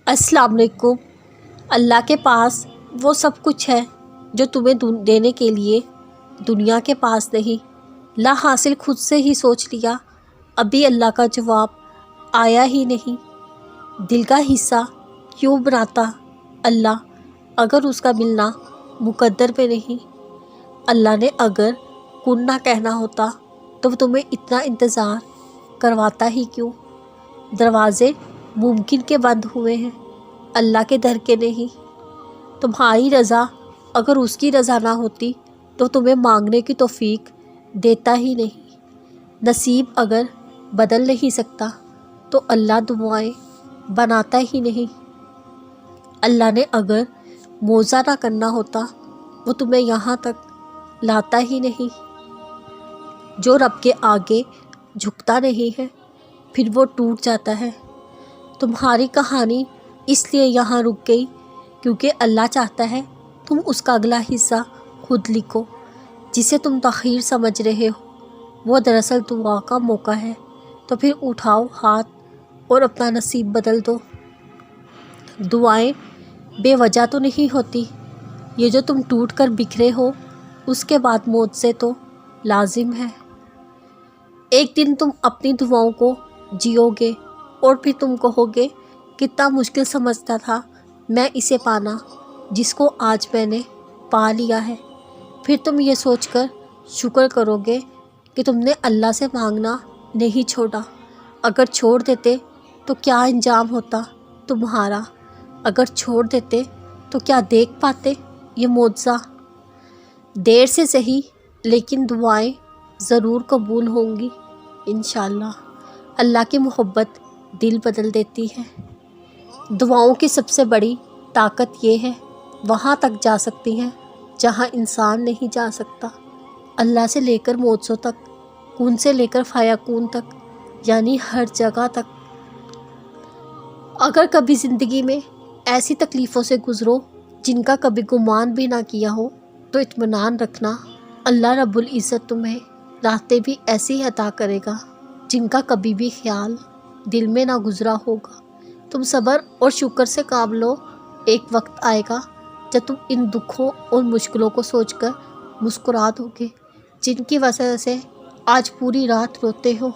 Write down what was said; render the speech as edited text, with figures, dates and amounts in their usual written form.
अस्सलाम वालेकुम। अल्लाह के पास वो सब कुछ है जो तुम्हें देने के लिए दुनिया के पास नहीं। ला हासिल खुद से ही सोच लिया, अभी अल्लाह का जवाब आया ही नहीं। दिल का हिस्सा क्यों बनाता अल्लाह, अगर उसका मिलना मुकद्दर पे नहीं। अल्लाह ने अगर कुन ना कहना होता तो तुम्हें इतना इंतज़ार करवाता ही क्यों। दरवाज़े मुमकिन के बंद हुए हैं, अल्लाह के दर के नहीं। तुम्हारी रज़ा अगर उसकी रज़ा ना होती तो तुम्हें मांगने की तौफीक देता ही नहीं। नसीब अगर बदल नहीं सकता तो अल्लाह दुआएं बनाता ही नहीं। अल्लाह ने अगर मौज़ा ना करना होता वो तुम्हें यहाँ तक लाता ही नहीं। जो रब के आगे झुकता नहीं है फिर वो टूट जाता है। तुम्हारी कहानी इसलिए यहाँ रुक गई क्योंकि अल्लाह चाहता है तुम उसका अगला हिस्सा खुद लिखो। जिसे तुम तख़ीर समझ रहे हो वो दरअसल दुआ का मौका है। तो फिर उठाओ हाथ और अपना नसीब बदल दो। दुआएं बेवजह तो नहीं होती, ये जो तुम टूट कर बिखरे हो उसके बाद मौत से तो लाजिम है। एक दिन तुम अपनी दुआओं को जियोगे और फिर तुम कहोगे कितना मुश्किल समझता था मैं इसे पाना जिसको आज मैंने पा लिया है। फिर तुम ये सोचकर शुक्र करोगे कि तुमने अल्लाह से मांगना नहीं छोड़ा। अगर छोड़ देते तो क्या अंजाम होता तुम्हारा। अगर छोड़ देते तो क्या देख पाते ये मौज़ा। देर से सही लेकिन दुआएं ज़रूर कबूल होंगी इंशाअल्लाह। अल्लाह की मोहब्बत दिल बदल देती है। दुआओं की सबसे बड़ी ताकत ये है वहाँ तक जा सकती हैं जहाँ इंसान नहीं जा सकता। अल्लाह से लेकर मौज़ों तक, कून से लेकर फ़याकून तक, यानी हर जगह तक। अगर कभी ज़िंदगी में ऐसी तकलीफ़ों से गुज़रो जिनका कभी गुमान भी ना किया हो तो इत्मीनान रखना, अल्लाह रब्बुल इज़्ज़त तुम्हें रास्ते भी ऐसी अता करेगा जिनका कभी भी ख्याल दिल में ना गुज़रा होगा। तुम सब्र और शुक्र से काम लो। एक वक्त आएगा जब तुम इन दुखों और मुश्किलों को सोचकर मुस्कुरा दोगे जिनकी वजह से आज पूरी रात रोते हो।